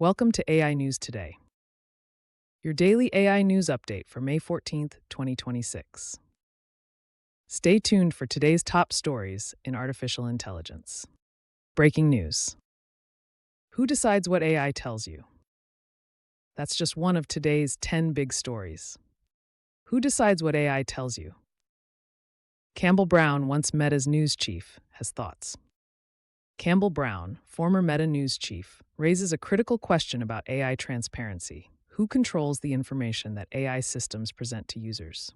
Welcome to AI News Today, your daily AI news update for May 14th, 2026. Stay tuned for today's top stories in artificial intelligence. Breaking news. Who decides what AI tells you? That's just one of today's 10 big stories. Who decides what AI tells you? Campbell Brown, once Meta's news chief, has thoughts. Campbell Brown, former Meta news chief, raises a critical question about AI transparency. Who controls the information that AI systems present to users?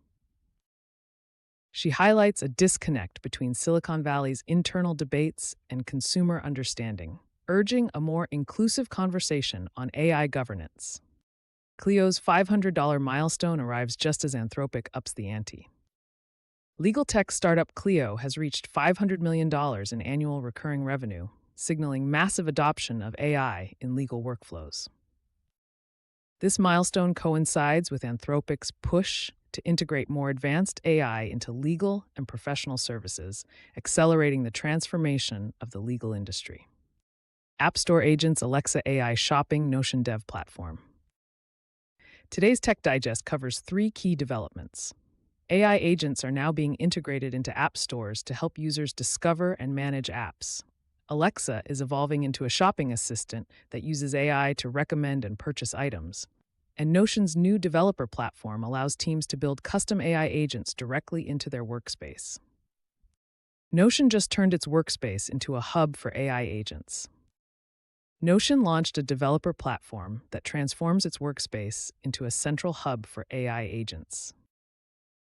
She highlights a disconnect between Silicon Valley's internal debates and consumer understanding, urging a more inclusive conversation on AI governance. Clio's $500 milestone arrives just as Anthropic ups the ante. Legal tech startup Clio has reached $500 million in annual recurring revenue, signaling massive adoption of AI in legal workflows. This milestone coincides with Anthropic's push to integrate more advanced AI into legal and professional services, accelerating the transformation of the legal industry. App Store agents Alexa AI shopping Notion dev platform. Today's Tech Digest covers three key developments. AI agents are now being integrated into app stores to help users discover and manage apps. Alexa is evolving into a shopping assistant that uses AI to recommend and purchase items. And Notion's new developer platform allows teams to build custom AI agents directly into their workspace. Notion just turned its workspace into a hub for AI agents. Notion launched a developer platform that transforms its workspace into a central hub for AI agents.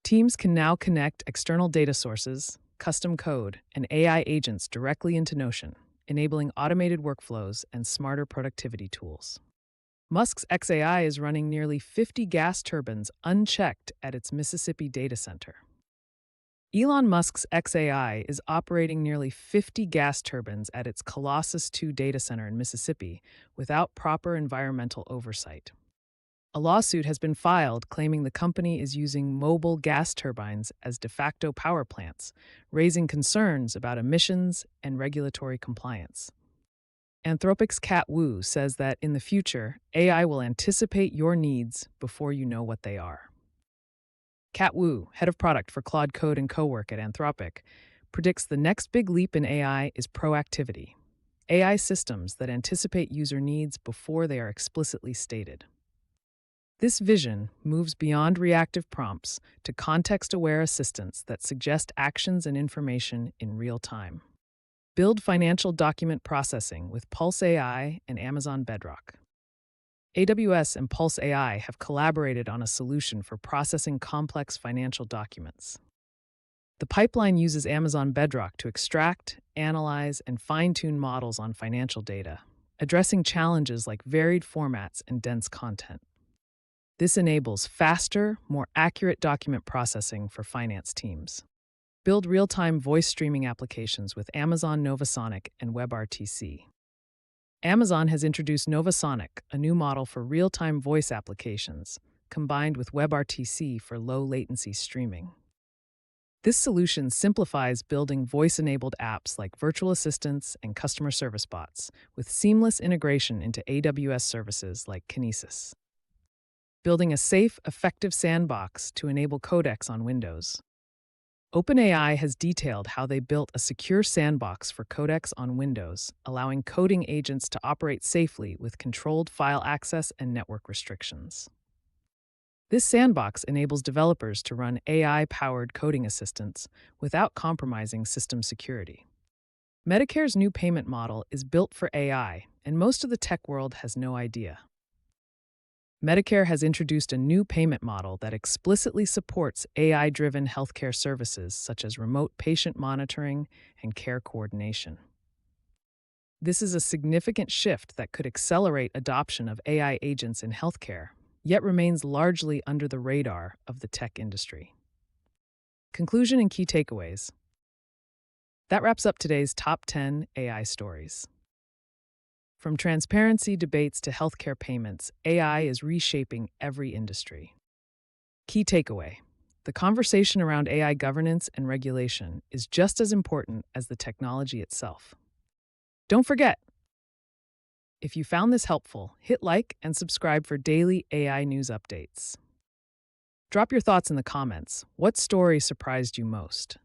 Teams can now connect external data sources, custom code, and AI agents directly into Notion, enabling automated workflows and smarter productivity tools. Musk's xAI is running nearly 50 gas turbines unchecked at its Mississippi data center. Elon Musk's xAI is operating nearly 50 gas turbines at its Colossus II data center in Mississippi without proper environmental oversight. A lawsuit has been filed claiming the company is using mobile gas turbines as de facto power plants, raising concerns about emissions and regulatory compliance. Anthropic's Cat Wu says that in the future, AI will anticipate your needs before you know what they are. Cat Wu, head of product for Claude Code and Cowork at Anthropic, predicts the next big leap in AI is proactivity. AI systems that anticipate user needs before they are explicitly stated. This vision moves beyond reactive prompts to context-aware assistants that suggest actions and information in real time. Build financial document processing with Pulse AI and Amazon Bedrock. AWS and Pulse AI have collaborated on a solution for processing complex financial documents. The pipeline uses Amazon Bedrock to extract, analyze, and fine-tune models on financial data, addressing challenges like varied formats and dense content. This enables faster, more accurate document processing for finance teams. Build real-time voice streaming applications with Amazon Novasonic and WebRTC. Amazon has introduced Novasonic, a new model for real-time voice applications, combined with WebRTC for low-latency streaming. This solution simplifies building voice-enabled apps like virtual assistants and customer service bots, with seamless integration into AWS services like Kinesis. Building a safe, effective sandbox to enable codecs on Windows. OpenAI has detailed how they built a secure sandbox for codecs on Windows, allowing coding agents to operate safely with controlled file access and network restrictions. This sandbox enables developers to run AI-powered coding assistants without compromising system security. Medicare's new payment model is built for AI, and most of the tech world has no idea. Medicare has introduced a new payment model that explicitly supports AI-driven healthcare services such as remote patient monitoring and care coordination. This is a significant shift that could accelerate adoption of AI agents in healthcare, yet remains largely under the radar of the tech industry. Conclusion and key takeaways. That wraps up today's top 10 AI stories. From transparency debates to healthcare payments, AI is reshaping every industry. Key takeaway: the conversation around AI governance and regulation is just as important as the technology itself. Don't forget, If you found this helpful, hit like and subscribe for daily AI news updates. Drop your thoughts in the comments. What story surprised you most?